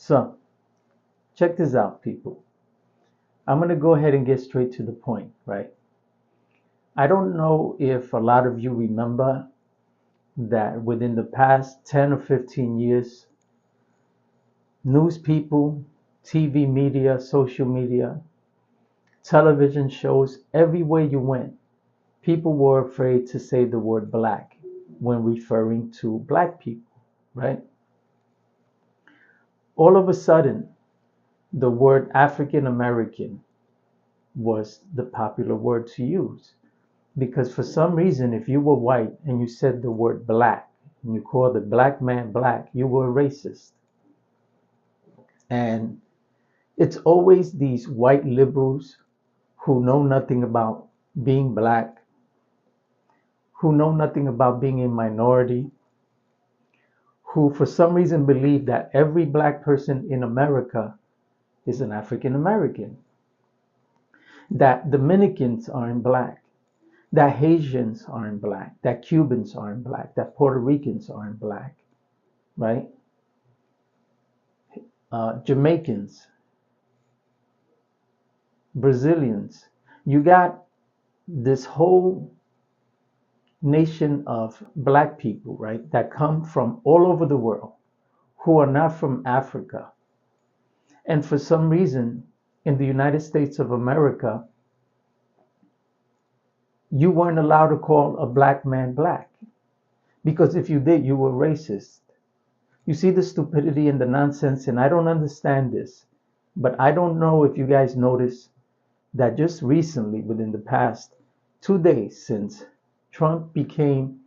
So, check this out, people. I'm going to go ahead and get straight to the point, right? I don't know if a lot of you remember that within the past 10 or 15 years, news people, TV media, social media, television shows, everywhere you went, people were afraid to say the word black when referring to black people, right? All of a sudden, the word African American was the popular word to use. Because for some reason, if you were white and you said the word black, and you called a black man black, you were a racist. And it's always these white liberals who know nothing about being black, who know nothing about being a minority, who for some reason believe that every black person in America is an African American, that Dominicans aren't black, that Haitians aren't black, that Cubans aren't black, that Puerto Ricans aren't black, right? Jamaicans, Brazilians. You got this whole nation of black people, right, that come from all over the world who are not from Africa. And for some reason, in the United States of America, you weren't allowed to call a black man black. Because if you did, you were racist. You see the stupidity and the nonsense, and I don't understand this. But I don't know if you guys noticed that just recently, within the past 2 days since Trump became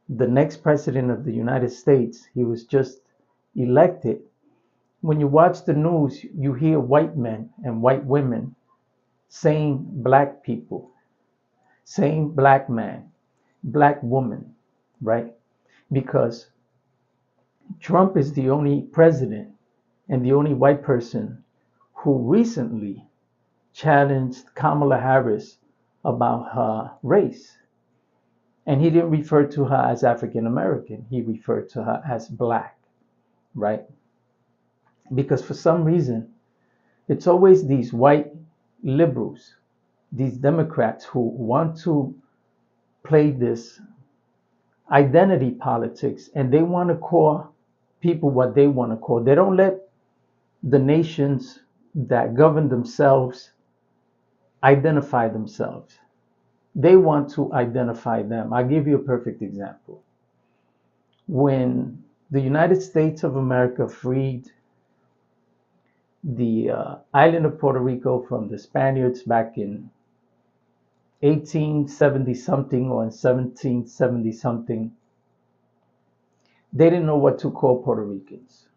the next president of the United States, he was just elected. When you watch the news, you hear white men and white women saying black people, saying black man, black woman, right? Because Trump is the only president and the only white person who recently challenged Kamala Harris about her race. And he didn't refer to her as African American, he referred to her as black, right? Because for some reason, it's always these white liberals, these Democrats who want to play this identity politics and they want to call people what they want to call. They don't let the nations that govern themselves identify themselves. They want to identify them. I'll give you a perfect example. When the United States of America freed the island of Puerto Rico from the Spaniards back in 1870 something or in 1770 something, they didn't know what to call Puerto Ricans.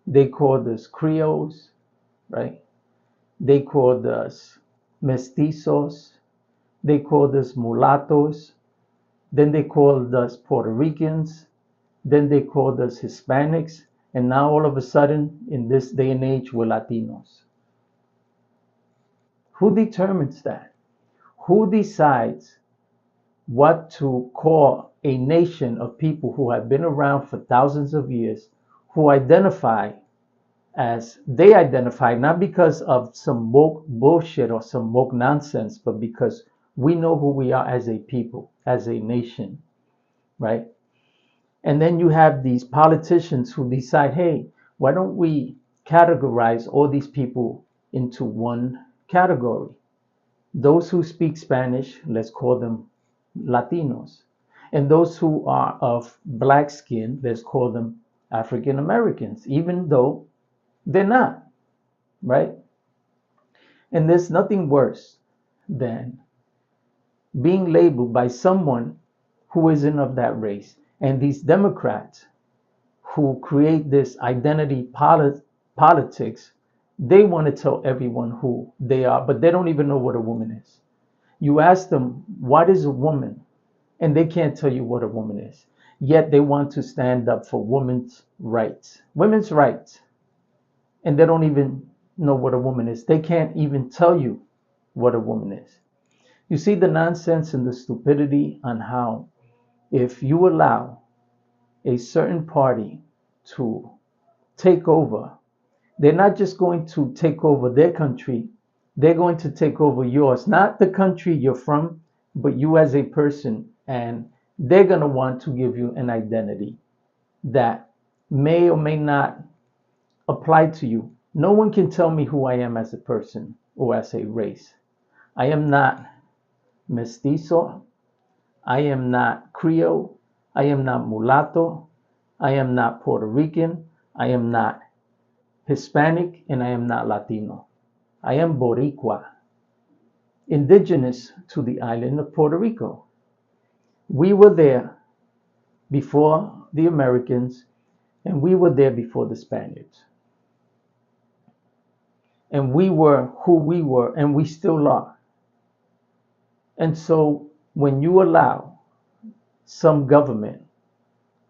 They called us Creoles, right? They called us mestizos. They called us mulattoes. Then they called us Puerto Ricans. Then they called us Hispanics. And now all of a sudden, in this day and age, we're Latinos. Who determines that? Who decides what to call a nation of people who have been around for thousands of years, who identify as they identify, not because of some woke bullshit or some woke nonsense, but because we know who we are as a people, as a nation, right? And then you have these politicians who decide, hey, why don't we categorize all these people into one category? Those who speak Spanish, let's call them Latinos. And those who are of black skin, let's call them African Americans, even though they're not, right? And there's nothing worse than being labeled by someone who isn't of that race. And these Democrats who create this identity politics, they want to tell everyone who they are, but they don't even know what a woman is. You ask them, what is a woman? And they can't tell you what a woman is. Yet they want to stand up for women's rights. Women's rights. And they don't even know what a woman is. They can't even tell you what a woman is. You see the nonsense and the stupidity on how if you allow a certain party to take over. They're not just going to take over their country, they're going to take over yours. Not the country you're from, but you as a person. And they're going to want to give you an identity that may or may not apply to you. No one can tell me who I am as a person or as a race. I am not mestizo. I am not Creole. I am not mulatto. I am not Puerto Rican. I am not Hispanic, and I am not Latino. I am Boricua, indigenous to the island of Puerto Rico. We were there before the Americans, and we were there before the Spaniards. And we were who we were, and we still are. And so when you allow some government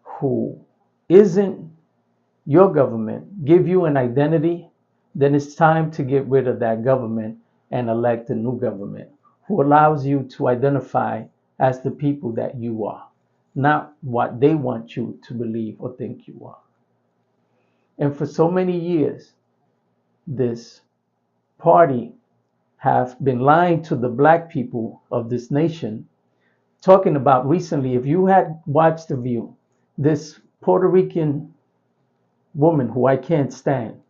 who isn't your government give you an identity, then it's time to get rid of that government and elect a new government who allows you to identify as the people that you are, not what they want you to believe or think you are. And for so many years, this party have been lying to the black people of this nation, talking about recently, if you had watched The View, this Puerto Rican woman who I can't stand,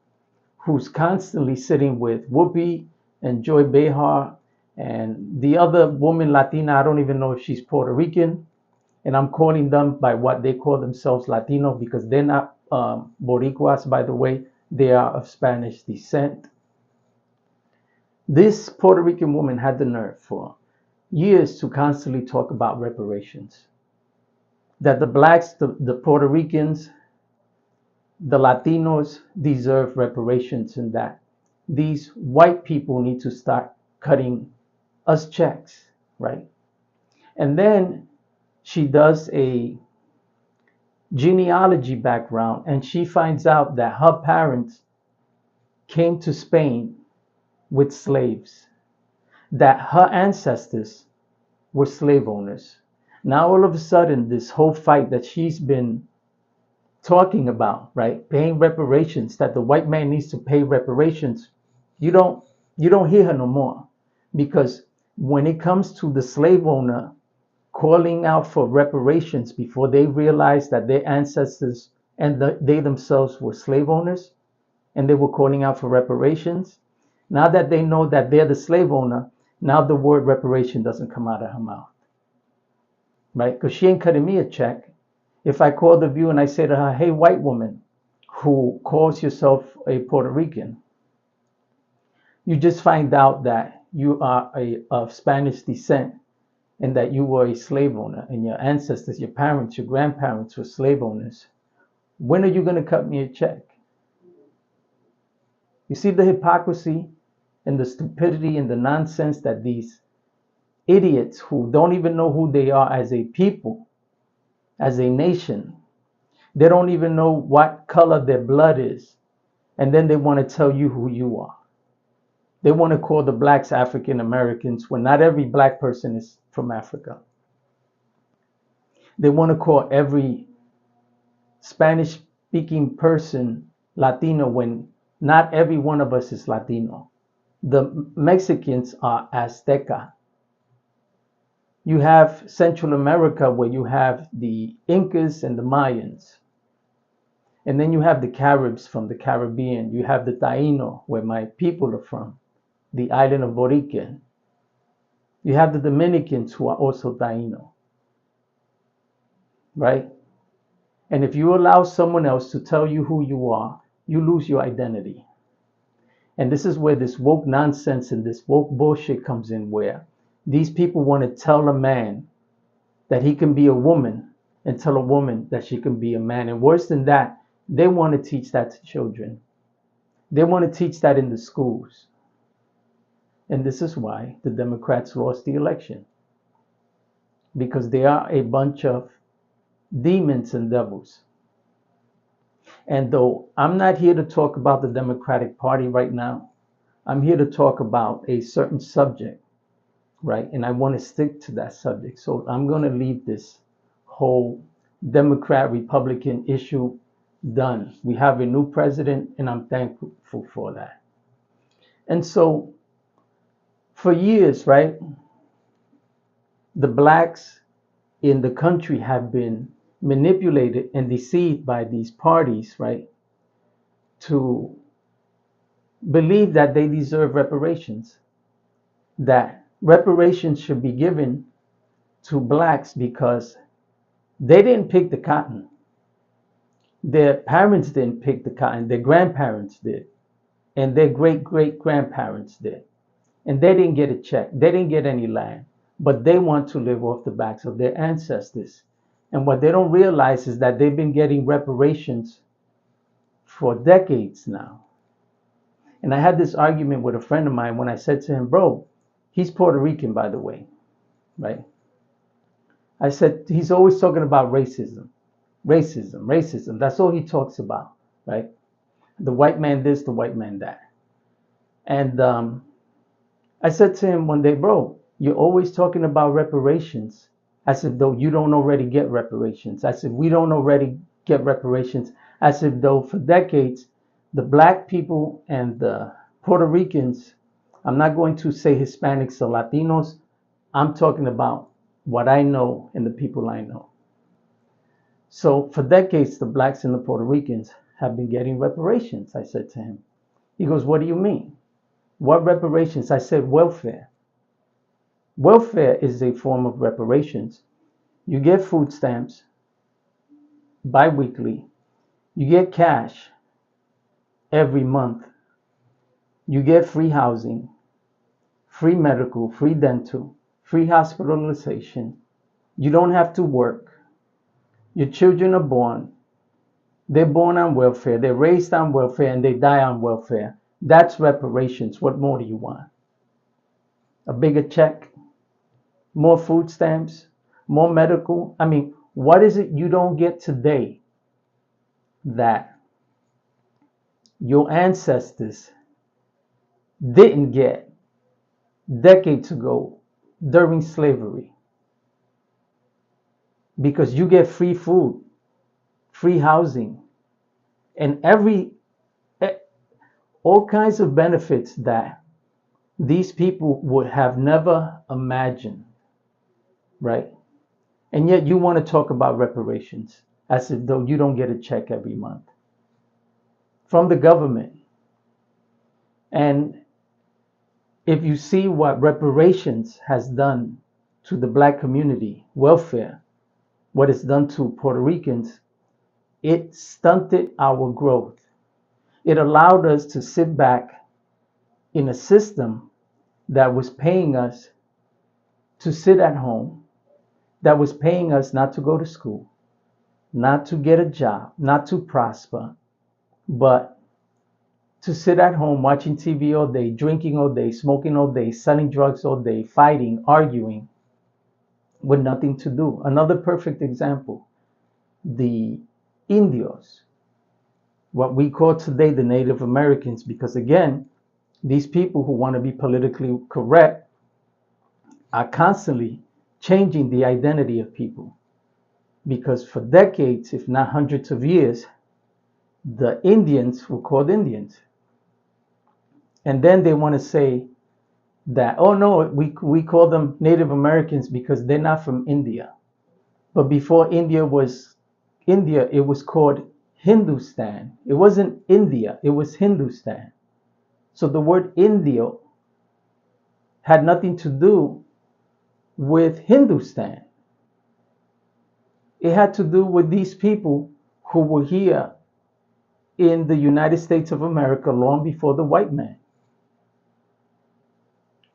who's constantly sitting with Whoopi and Joy Behar and the other woman, Latina, I don't even know if she's Puerto Rican, and I'm calling them by what they call themselves, Latino, because they're not Boricuas, by the way. They are of Spanish descent. This Puerto Rican woman had the nerve for years to constantly talk about reparations. That the blacks, the Puerto Ricans, the Latinos deserve reparations, and that these white people need to start cutting us checks, right? And then she does a genealogy background, and she finds out that her parents came to Spain with slaves, that her ancestors were slave owners. Now all of a sudden, this whole fight that she's been talking about, right, paying reparations, that the white man needs to pay reparations, you don't hear her no more, because when it comes to the slave owner calling out for reparations before they realized that their ancestors and they themselves were slave owners, and they were calling out for reparations, now that they know that they're the slave owner, now the word reparation doesn't come out of her mouth, right? Because she ain't cutting me a check. If I call The View and I say to her, hey, white woman who calls yourself a Puerto Rican, you just find out that you are of Spanish descent and that you were a slave owner and your ancestors, your parents, your grandparents were slave owners. When are you going to cut me a check? You see the hypocrisy and the stupidity and the nonsense that these idiots who don't even know who they are as a people, as a nation, they don't even know what color their blood is. And then they want to tell you who you are. They want to call the blacks African Americans when not every black person is from Africa. They want to call every Spanish speaking person Latino when not every one of us is Latino. The Mexicans are Azteca. You have Central America where you have the Incas and the Mayans. And then you have the Caribs from the Caribbean. You have the Taino, where my people are from, the island of Borican. You have the Dominicans who are also Taino, right? And if you allow someone else to tell you who you are, you lose your identity. And this is where this woke nonsense and this woke bullshit comes in, where these people want to tell a man that he can be a woman and tell a woman that she can be a man. And worse than that, they want to teach that to children. They want to teach that in the schools. And this is why the Democrats lost the election. Because they are a bunch of demons and devils. And though I'm not here to talk about the Democratic Party right now, I'm here to talk about a certain subject, right? And I want to stick to that subject. So I'm going to leave this whole Democrat-Republican issue done. We have a new president, and I'm thankful for that. And so, for years, right, the blacks in the country have been manipulated and deceived by these parties, right, to believe that they deserve reparations, that reparations should be given to blacks because they didn't pick the cotton. Their parents didn't pick the cotton, their grandparents did, and their great great grandparents did. And they didn't get a check, they didn't get any land, but they want to live off the backs of their ancestors. And what they don't realize is that they've been getting reparations for decades now. And I had this argument with a friend of mine when I said to him, bro, he's Puerto Rican, by the way, right? I said, he's always talking about racism, racism, racism. That's all he talks about, right? The white man this, the white man that. And I said to him one day, bro, you're always talking about reparations as if though you don't already get reparations, as if we don't already get reparations, as if though for decades, the black people and the Puerto Ricans, I'm not going to say Hispanics or Latinos, I'm talking about what I know and the people I know. So for decades, the blacks and the Puerto Ricans have been getting reparations, I said to him. He goes, what do you mean? What reparations? I said, welfare. Welfare is a form of reparations. You get food stamps bi-weekly. You get cash every month. You get free housing, free medical, free dental, free hospitalization. You don't have to work. Your children are born. They're born on welfare. They're raised on welfare and they die on welfare. That's reparations. What more do you want? A bigger check? More food stamps? More medical? I mean, what is it you don't get today that your ancestors didn't get decades ago during slavery? Because you get free food, free housing, and all kinds of benefits that these people would have never imagined, right? And yet you want to talk about reparations as if though you don't get a check every month from the government. And if you see what reparations has done to the black community, welfare, what it's done to Puerto Ricans, it stunted our growth. It allowed us to sit back in a system that was paying us to sit at home, that was paying us not to go to school, not to get a job, not to prosper, but to sit at home watching TV all day, drinking all day, smoking all day, selling drugs all day, fighting, arguing with nothing to do. Another perfect example, the Indios, what we call today the Native Americans, because again, these people who want to be politically correct are constantly changing the identity of people. Because for decades, if not hundreds of years, the Indians were called Indians. And then they want to say that, oh no, we call them Native Americans because they're not from India. But before India was India, it was called Hindustan. It wasn't India, it was Hindustan. So the word Indio had nothing to do with Hindustan. It had to do with these people who were here in the United States of America long before the white man.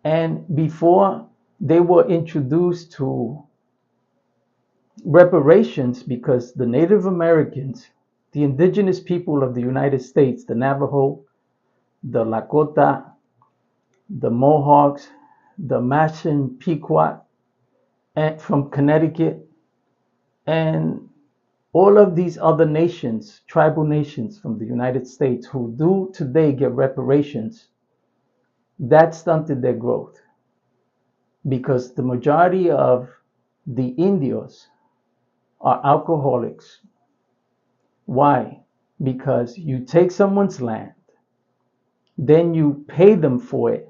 And before they were introduced to reparations, because the Native Americans, the indigenous people of the United States, the Navajo, the Lakota, the Mohawks, the Machin Pequot, and from Connecticut, and all of these other nations, tribal nations from the United States who do today get reparations, that stunted their growth because the majority of the Indios are alcoholics. Why? because you take someone's land, then you pay them for it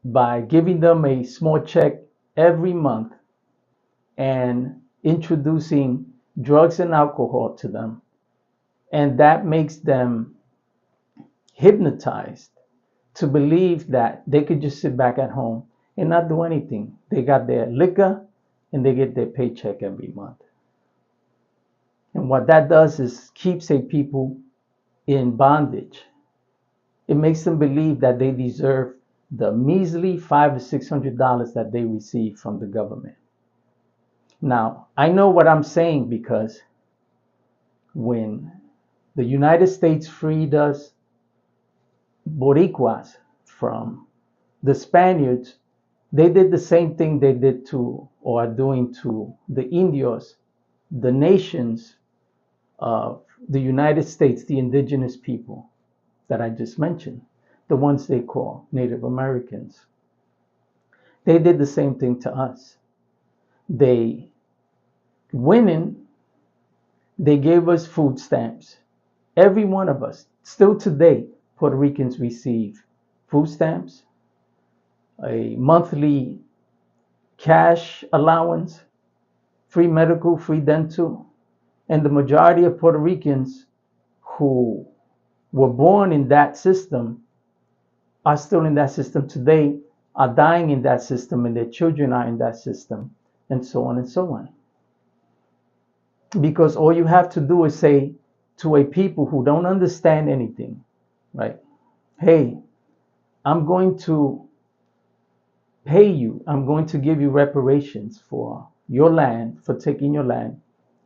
by giving them a small check every month and introducing drugs and alcohol to them. And that makes them hypnotized to believe that they could just sit back at home and not do anything. They got their liquor and they get their paycheck every month. And what that does is keeps a people in bondage. It makes them believe that they deserve the measly $500 or $600 that they receive from the government. Now, I know what I'm saying because when the United States freed us Boricuas from the Spaniards, they did the same thing they did to or are doing to the Indios, the nations of the United States, the indigenous people that I just mentioned, the ones they call Native Americans. They did the same thing to us. They went in, they gave us food stamps. Every one of us, still today, Puerto Ricans receive food stamps, a monthly cash allowance, free medical, free dental, and the majority of Puerto Ricans who were born in that system are still in that system today, are dying in that system, and their children are in that system, and so on and so on. Because all you have to do is say to a people who don't understand anything, right? Hey, I'm going to pay you, I'm going to give you reparations for your land, for taking your land,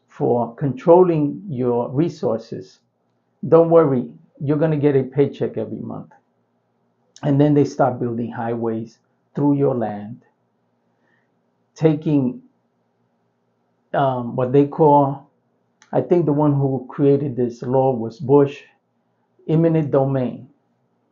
for controlling your resources. Don't worry, you're going to get a paycheck every month. And then they start building highways through your land, taking what they call, I think the one who created this law was Bush, eminent domain,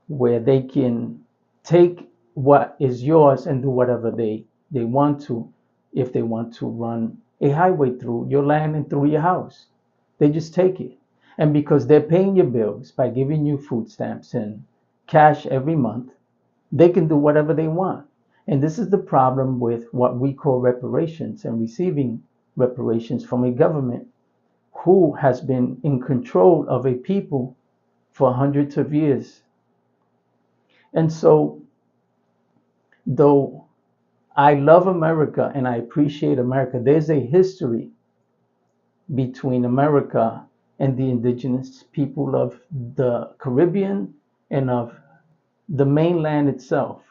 where they can take what is yours and do whatever they want to, if they want to run a highway through your land and through your house. They just take it. And because they're paying your bills by giving you food stamps and cash every month, they can do whatever they want. And this is the problem with what we call reparations and receiving reparations from a government who has been in control of a people for hundreds of years. And so, though I love America and I appreciate America, there's a history between America and the indigenous people of the Caribbean and of the mainland itself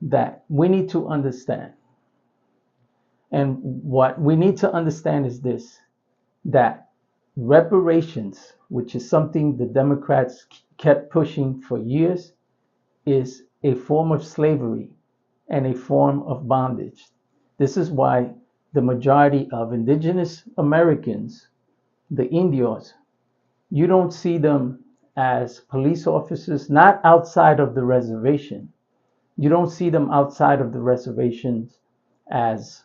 that we need to understand. And what we need to understand is this, that reparations, which is something the Democrats kept pushing for years, is a form of slavery and a form of bondage. This is why the majority of indigenous Americans, the Indios, you don't see them as police officers, not outside of the reservation. You don't see them outside of the reservations as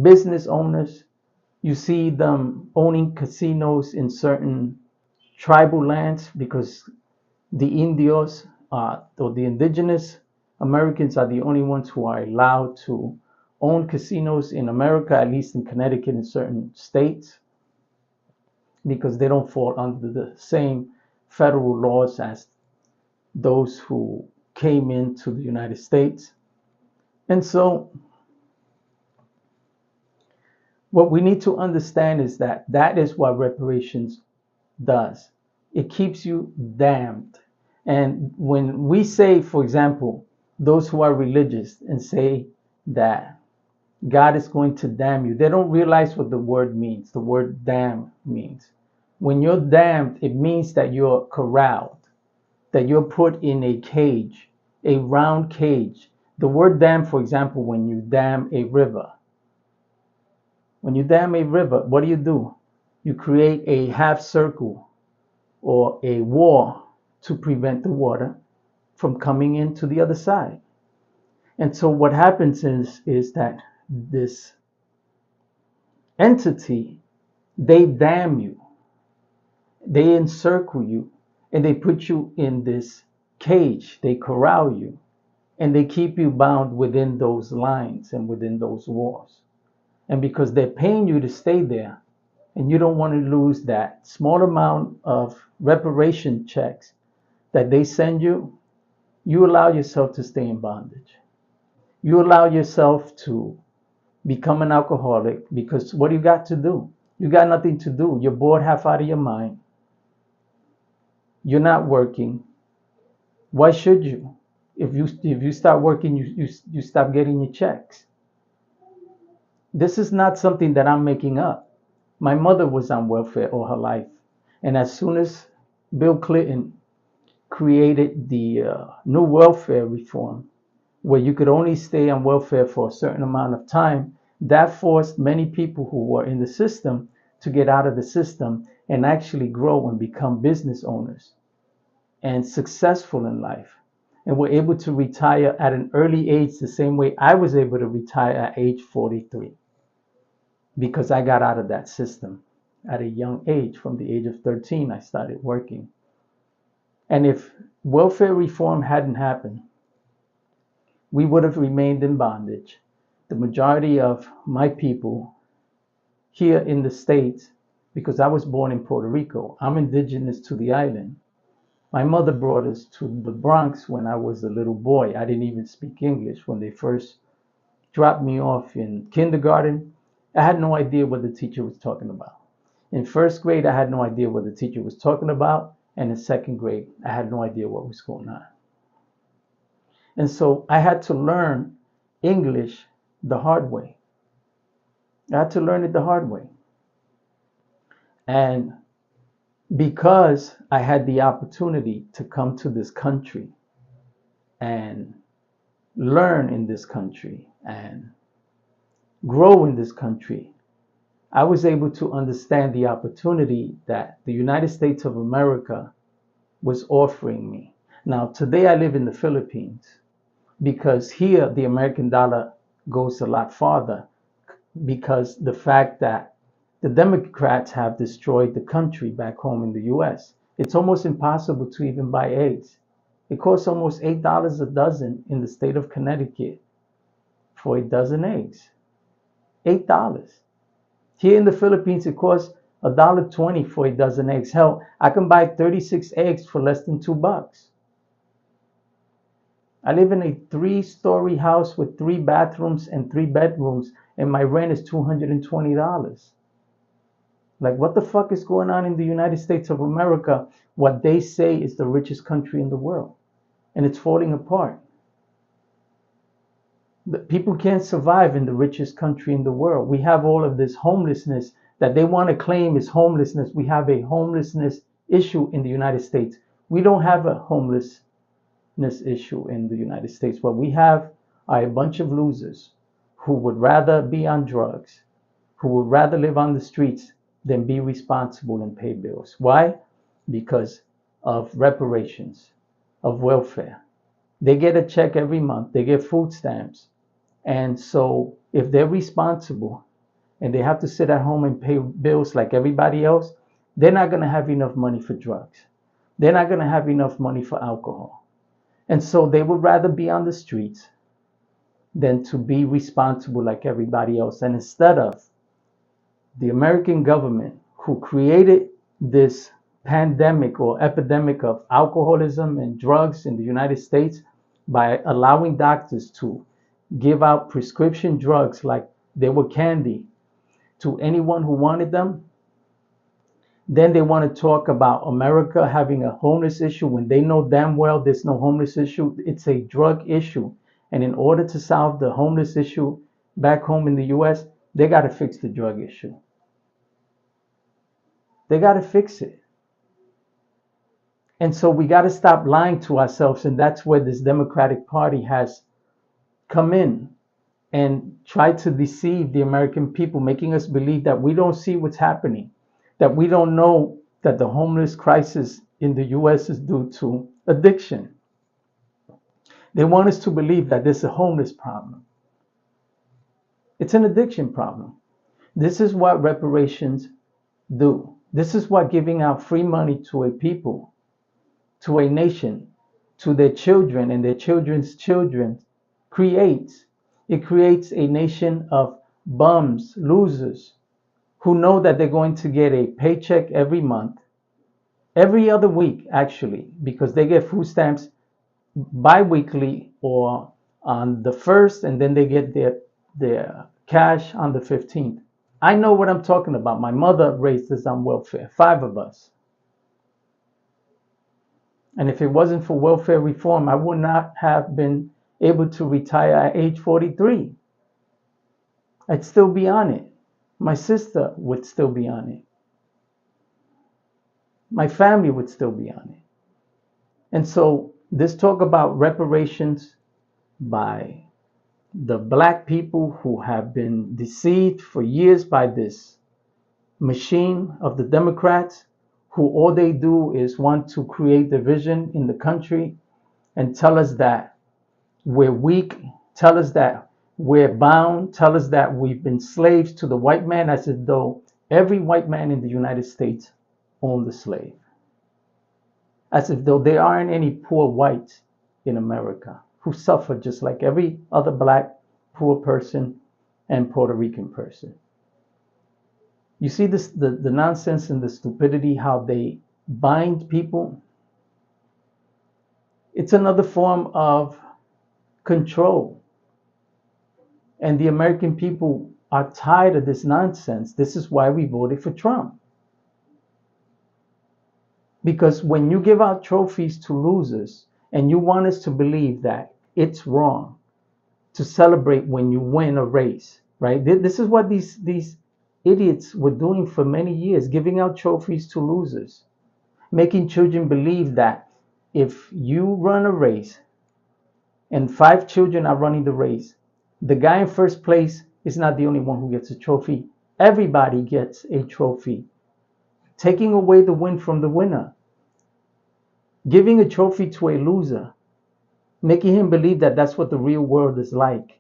business owners. You see them owning casinos in certain tribal lands because the Indios or the indigenous Americans are the only ones who are allowed to own casinos in America, at least in Connecticut and certain states, because they don't fall under the same federal laws as those who came into the United States. And so what we need to understand is that that is what reparations does. It keeps you damned. And when we say, for example, those who are religious and say that God is going to damn you, they don't realize what the word means. The word damn means. When you're damned, it means that you're corralled, that you're put in a cage, a round cage. The word dam, for example, when you dam a river. When you dam a river, what do? You create a half circle or a wall to prevent the water from coming into the other side. And so what happens is that this entity, they dam you. They encircle you and they put you in this cage. They corral you and they keep you bound within those lines and within those walls. And because they're paying you to stay there, and you don't want to lose that small amount of reparation checks that they send you, you allow yourself to stay in bondage. You allow yourself to become an alcoholic because what do you got to do? You got nothing to do. You're bored half out of your mind. You're not working. Why should you? If you start working, you stop getting your checks. This is not something that I'm making up. My mother was on welfare all her life. And as soon as Bill Clinton created the new welfare reform, where you could only stay on welfare for a certain amount of time, that forced many people who were in the system to get out of the system and actually grow and become business owners and successful in life. And were able to retire at an early age, the same way I was able to retire at age 43, because I got out of that system at a young age. From the age of 13, I started working. And if welfare reform hadn't happened, we would have remained in bondage. The majority of my people here in the States, because I was born in Puerto Rico, I'm indigenous to the island. My mother brought us to the Bronx when I was a little boy. I didn't even speak English. When they first dropped me off in kindergarten, I had no idea what the teacher was talking about. In first grade, I had no idea what the teacher was talking about. And in second grade, I had no idea what was going on. And so I had to learn English the hard way. I had to learn it the hard way. And because I had the opportunity to come to this country and learn in this country and grow in this country, I was able to understand the opportunity that the United States of America was offering me. Now, today I live in the Philippines because here the American dollar goes a lot farther, because the fact that the Democrats have destroyed the country back home in the US. It's almost impossible to even buy eggs. It costs almost $8 a dozen in the state of Connecticut for a dozen eggs. $8. Here in the Philippines, it costs $1.20 for a dozen eggs. Hell, I can buy 36 eggs for less than $2. I live in a 3-story house with 3 bathrooms and 3 bedrooms, and my rent is $220. Like, what the fuck is going on in the United States of America? What they say is the richest country in the world, and it's falling apart. The people can't survive in the richest country in the world. We have all of this homelessness that they want to claim is homelessness. We have a homelessness issue in the United States. We don't have a homelessness issue in the United States. What we have are a bunch of losers who would rather be on drugs, who would rather live on the streets than be responsible and pay bills. Why? Because of reparations, of welfare. They get a check every month. They get food stamps. And so if they're responsible and they have to sit at home and pay bills like everybody else, they're not going to have enough money for drugs. They're not going to have enough money for alcohol. And so they would rather be on the streets than to be responsible like everybody else. And instead of the American government, who created this pandemic or epidemic of alcoholism and drugs in the United States by allowing doctors to give out prescription drugs like they were candy to anyone who wanted them, then they want to talk about America having a homeless issue when they know damn well there's no homeless issue. It's a drug issue. And in order to solve the homeless issue back home in the US, they got to fix the drug issue. They got to fix it. And so we got to stop lying to ourselves. And that's where this Democratic Party has come in and tried to deceive the American people, making us believe that we don't see what's happening, that we don't know that the homeless crisis in the US is due to addiction. They want us to believe that there's a homeless problem. It's an addiction problem. This is what reparations do. This is what giving out free money to a people, to a nation, to their children and their children's children creates. It creates a nation of bums, losers, who know that they're going to get a paycheck every month, every other week, actually, because they get food stamps bi-weekly or on the first, and then they get their cash on the 15th. I know what I'm talking about. My mother raised us on welfare, 5 of us. And if it wasn't for welfare reform, I would not have been able to retire at age 43. I'd still be on it. My sister would still be on it. My family would still be on it. And so this talk about reparations by the black people who have been deceived for years by this machine of the Democrats, who all they do is want to create division in the country and tell us that we're weak, tell us that we're bound, tell us that we've been slaves to the white man, as if though every white man in the United States owned a slave, as if though there aren't any poor whites in America who suffer just like every other black poor person and Puerto Rican person. You see this, the nonsense and the stupidity, how they bind people. It's another form of control. And the American people are tired of this nonsense. This is why we voted for Trump. Because when you give out trophies to losers and you want us to believe that it's wrong to celebrate when you win a race, right? This is what these idiots were doing for many years, giving out trophies to losers, making children believe that if you run a race and 5 children are running the race, the guy in first place is not the only one who gets a trophy. Everybody gets a trophy. Taking away the win from the winner. Giving a trophy to a loser. Making him believe that that's what the real world is like.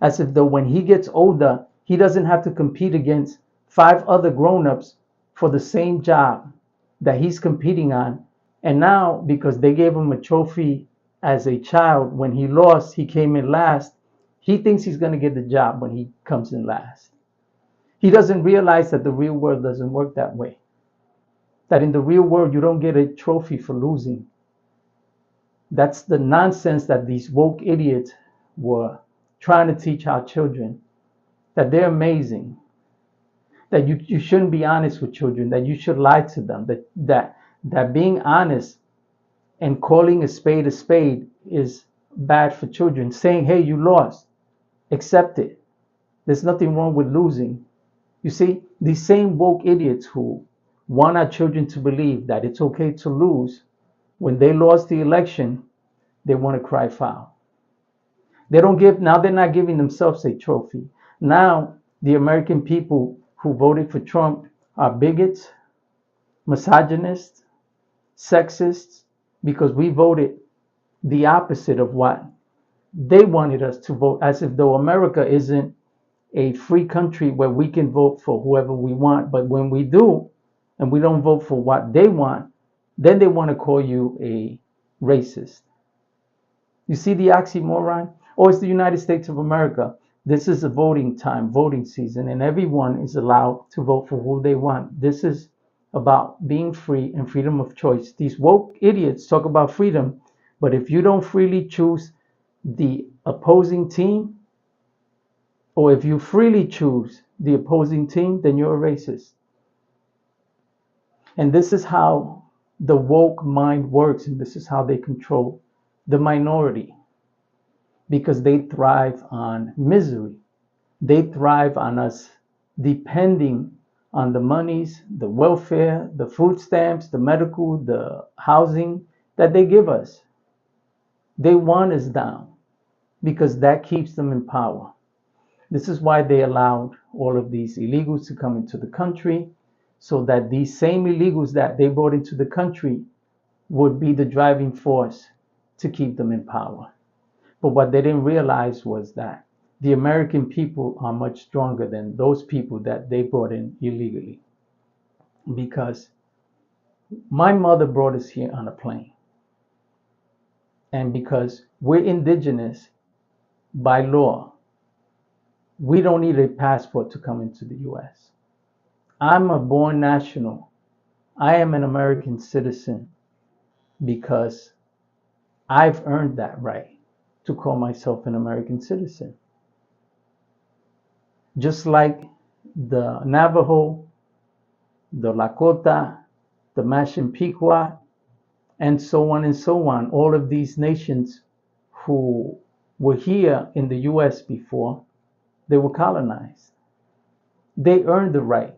As if though when he gets older, he doesn't have to compete against 5 other grown-ups for the same job that he's competing on. And now, because they gave him a trophy as a child, when he lost, he came in last. He thinks he's going to get the job when he comes in last. He doesn't realize that the real world doesn't work that way. That in the real world, you don't get a trophy for losing. That's the nonsense that these woke idiots were trying to teach our children. That they're amazing. That you shouldn't be honest with children. That you should lie to them. That being honest and calling a spade is bad for children. Saying, hey, you lost. Accept it. There's nothing wrong with losing. You see, these same woke idiots who want our children to believe that it's okay to lose, when they lost the election, they want to cry foul. Now they're not giving themselves a trophy. Now the American people who voted for Trump are bigots, misogynists, sexists, because we voted the opposite of what they wanted us to vote, as if though America isn't a free country where we can vote for whoever we want. But when we do, and we don't vote for what they want, then they want to call you a racist. You see the oxymoron? Oh, it's the United States of America. This is a voting time, voting season, and everyone is allowed to vote for who they want. This is about being free and freedom of choice. These woke idiots talk about freedom, but if you don't freely choose the opposing team, or if you freely choose the opposing team, then you're a racist. And this is how the woke mind works, and this is how they control the minority, because they thrive on misery. They thrive on us depending on the monies, the welfare, the food stamps, the medical, the housing that they give us. They want us down because that keeps them in power. This is why they allowed all of these illegals to come into the country, so that these same illegals that they brought into the country would be the driving force to keep them in power. But what they didn't realize was that the American people are much stronger than those people that they brought in illegally. because my mother brought us here on a plane. And because we're indigenous by law, we don't need a passport to come into the US. I'm a born national. I am an American citizen because I've earned that right to call myself an American citizen. Just like the Navajo, the Lakota, the Mashinpiqua, and so on and so on. All of these nations who were here in the US before they were colonized. They earned the right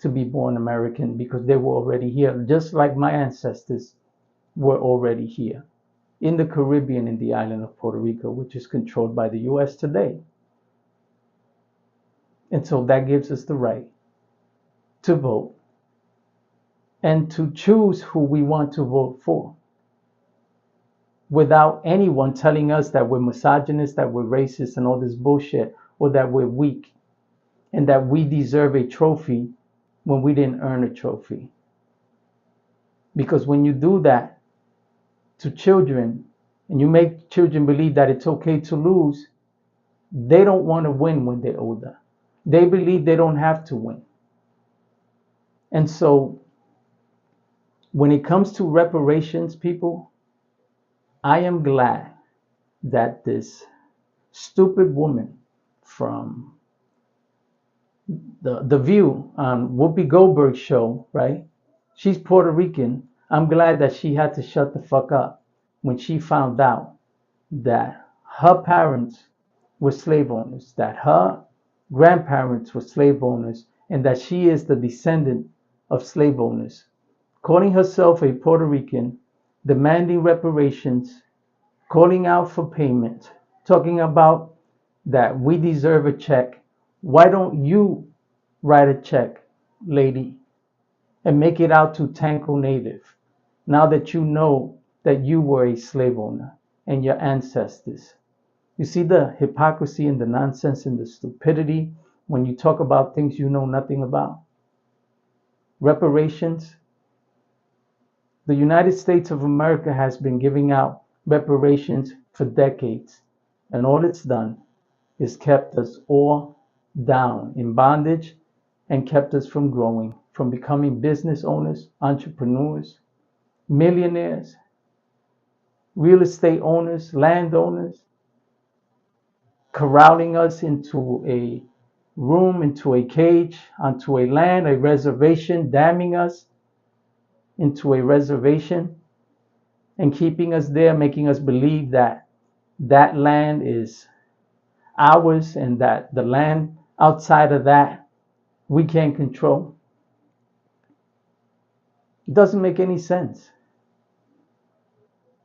to be born American because they were already here, just like my ancestors were already here in the Caribbean, in the island of Puerto Rico, which is controlled by the US today. And so that gives us the right to vote and to choose who we want to vote for without anyone telling us that we're misogynist, that we're racist, and all this bullshit, or that we're weak and that we deserve a trophy when we didn't earn a trophy. Because when you do that to children and you make children believe that it's okay to lose, they don't want to win when they're older. They believe they don't have to win. And so when it comes to reparations, people, I am glad that this stupid woman from the View on Whoopi Goldberg's show, right? She's Puerto Rican. I'm glad that she had to shut the fuck up when she found out that her parents were slave owners, that her grandparents were slave owners, and that she is the descendant of slave owners. Calling herself a Puerto Rican, demanding reparations, calling out for payment, talking about that we deserve a check. Why don't you write a check, lady, and make it out to Tanko Native now that you know that you were a slave owner and your ancestors? You see the hypocrisy and the nonsense and the stupidity when you talk about things you know nothing about. Reparations. The United States of America has been giving out reparations for decades, and all it's done is kept us all down in bondage and kept us from growing, from becoming business owners, entrepreneurs, millionaires, real estate owners, landowners, corralling us into a room, into a cage, onto a land, a reservation, damming us into a reservation and keeping us there, making us believe that that land is ours and that the land outside of that we can't control. It doesn't make any sense.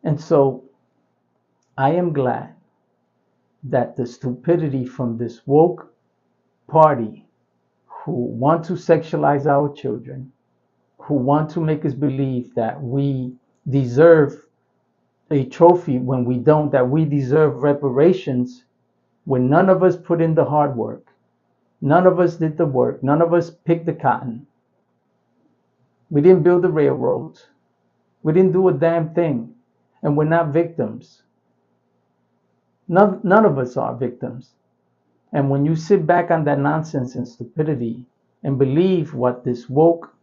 And so I am glad that the stupidity from this woke party who want to sexualize our children, who want to make us believe that we deserve a trophy when we don't, that we deserve reparations when none of us put in the hard work. None of us did the work. None of us picked the cotton. We didn't build the railroads. We didn't do a damn thing. And we're not victims. None of us are victims. And when you sit back on that nonsense and stupidity and believe what this woke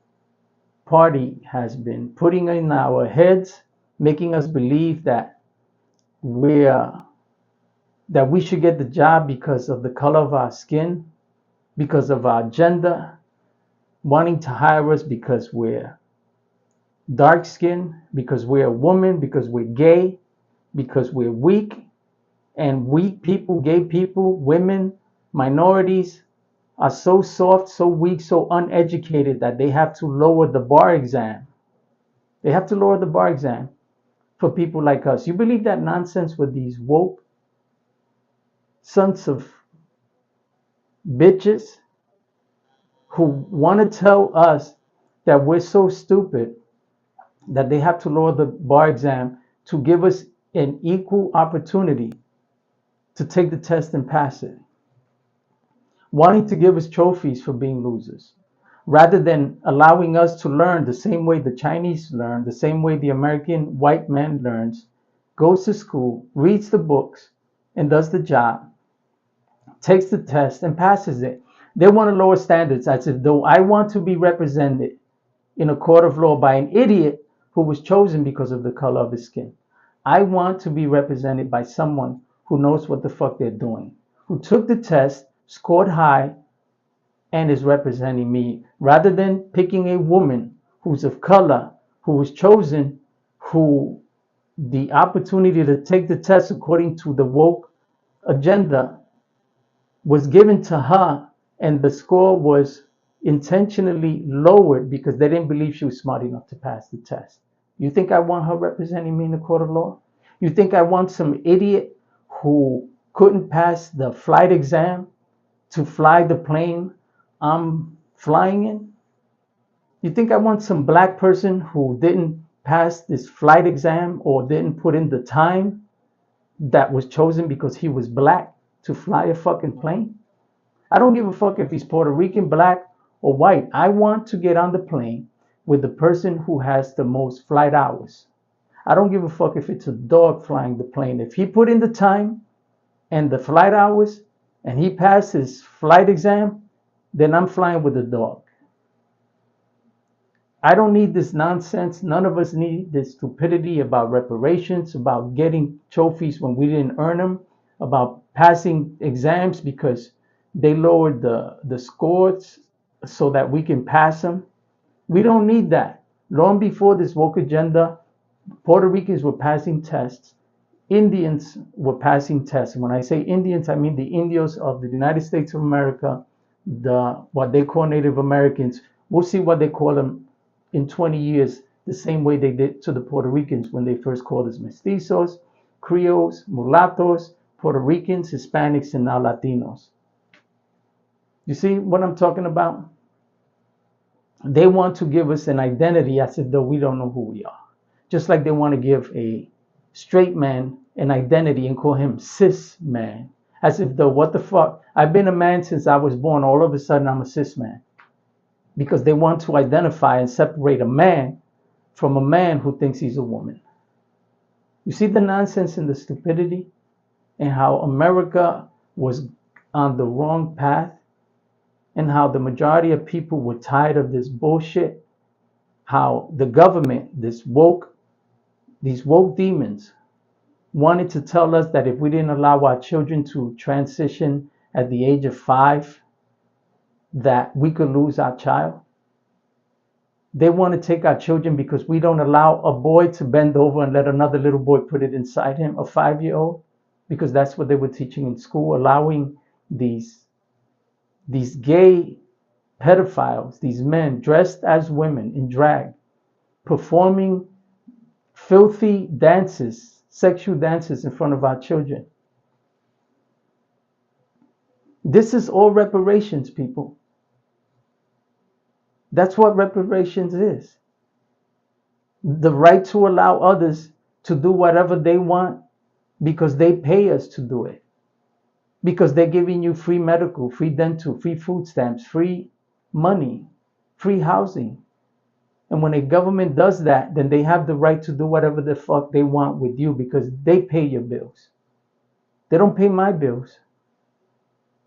party has been putting in our heads, making us believe that we should get the job because of the color of our skin, because of our gender, wanting to hire us because we're dark skinned, because we're a woman, because we're gay, because we're weak. And weak people, gay people, women, minorities are so soft, so weak, so uneducated that they have to lower the bar exam. They have to lower the bar exam for people like us. You believe that nonsense with these woke sons of bitches who want to tell us that we're so stupid that they have to lower the bar exam to give us an equal opportunity to take the test and pass it, wanting to give us trophies for being losers, rather than allowing us to learn the same way the Chinese learn, the same way the American white man learns, goes to school, reads the books, and does the job, takes the test, and passes it. They want to lower standards as if though I want to be represented in a court of law by an idiot who was chosen because of the color of his skin. I want to be represented by someone who knows what the fuck they're doing, who took the test, scored high, and is representing me, rather than picking a woman who's of color, who was chosen, who the opportunity to take the test according to the woke agenda was given to her, and the score was intentionally lowered because they didn't believe she was smart enough to pass the test. You think I want her representing me in the court of law? You think I want some idiot who couldn't pass the flight exam to fly the plane I'm flying in? You think I want some black person who didn't pass this flight exam or didn't put in the time that was chosen because he was black to fly a fucking plane? I don't give a fuck if he's Puerto Rican, black, or white. I want to get on the plane with the person who has the most flight hours. I don't give a fuck if it's a dog flying the plane. If he put in the time and the flight hours and he passed his flight exam, then I'm flying with the dog. I don't need this nonsense. None of us need this stupidity about reparations, about getting trophies when we didn't earn them, about passing exams because they lowered the scores so that we can pass them. We don't need that. Long before this woke agenda, Puerto Ricans were passing tests. Indians were passing tests. When I say Indians, I mean the Indios of the United States of America, what they call Native Americans. We'll see what they call them in 20 years, the same way they did to the Puerto Ricans when they first called us mestizos, Creoles, mulattos, Puerto Ricans, Hispanics, and now Latinos. You see what I'm talking about? They want to give us an identity as if though we don't know who we are. Just like they want to give a straight man an identity and call him cis man. As if though, what the fuck? I've been a man since I was born. All of a sudden, I'm a cis man. Because they want to identify and separate a man from a man who thinks he's a woman. You see the nonsense and the stupidity and how America was on the wrong path and how the majority of people were tired of this bullshit, how the government, these woke demons wanted to tell us that if we didn't allow our children to transition at the age of 5, that we could lose our child. They want to take our children because we don't allow a boy to bend over and let another little boy put it inside him, a 5-year-old, because that's what they were teaching in school, allowing these gay pedophiles, these men dressed as women in drag, performing filthy dances, sexual dances in front of our children. This is all reparations, people. That's what reparations is. The right to allow others to do whatever they want because they pay us to do it. Because they're giving you free medical, free dental, free food stamps, free money, free housing. And when a government does that, then they have the right to do whatever the fuck they want with you because they pay your bills. They don't pay my bills.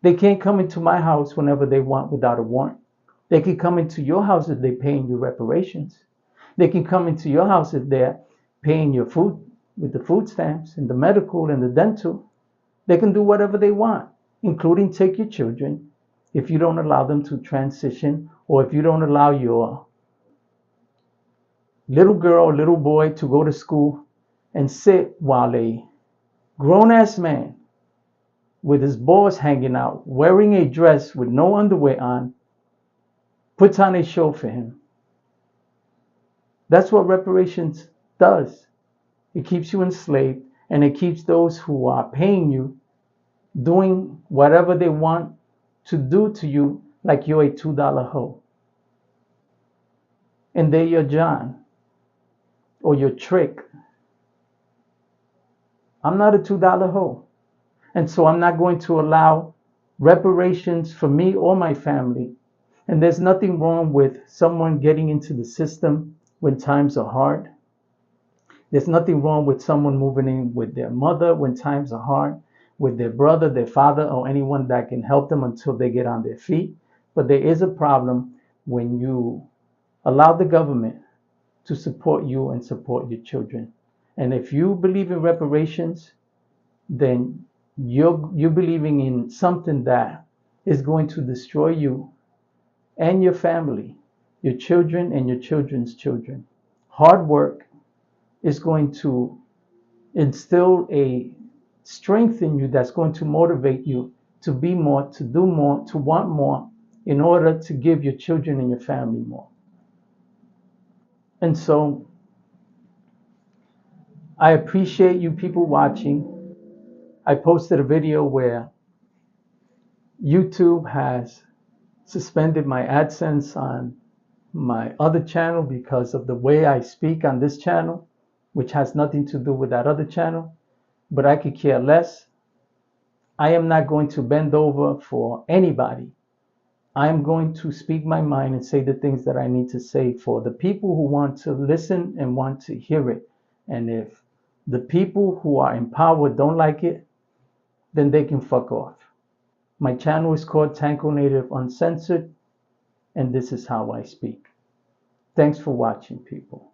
They can't come into my house whenever they want without a warrant. They can come into your house if they're paying you reparations. They can come into your house if they're paying your food with the food stamps and the medical and the dental. They can do whatever they want, including take your children if you don't allow them to transition or if you don't allow your little girl or little boy to go to school and sit while a grown-ass man with his balls hanging out, wearing a dress with no underwear on, puts on a show for him. That's what reparations does. It keeps you enslaved, and it keeps those who are paying you doing whatever they want to do to you like you're a $2 hoe. And they're your John or your trick. I'm not a $2 hoe. And so I'm not going to allow reparations for me or my family And there's nothing wrong with someone getting into the system when times are hard. There's nothing wrong with someone moving in with their mother when times are hard, with their brother, their father, or anyone that can help them until they get on their feet. But there is a problem when you allow the government to support you and support your children. And if you believe in reparations, then you're believing in something that is going to destroy you and your family, your children and your children's children. Hard work is going to instill a strength in you that's going to motivate you to be more, to do more, to want more in order to give your children and your family more. And so I appreciate you people watching. I posted a video where YouTube has suspended my AdSense on my other channel because of the way I speak on this channel, which has nothing to do with that other channel. But I could care less. I am not going to bend over for anybody. I am going to speak my mind and say the things that I need to say for the people who want to listen and want to hear it. And if the people who are in power don't like it, then they can fuck off. My channel is called Tanko Native Uncensored, and this is how I speak. Thanks for watching, people.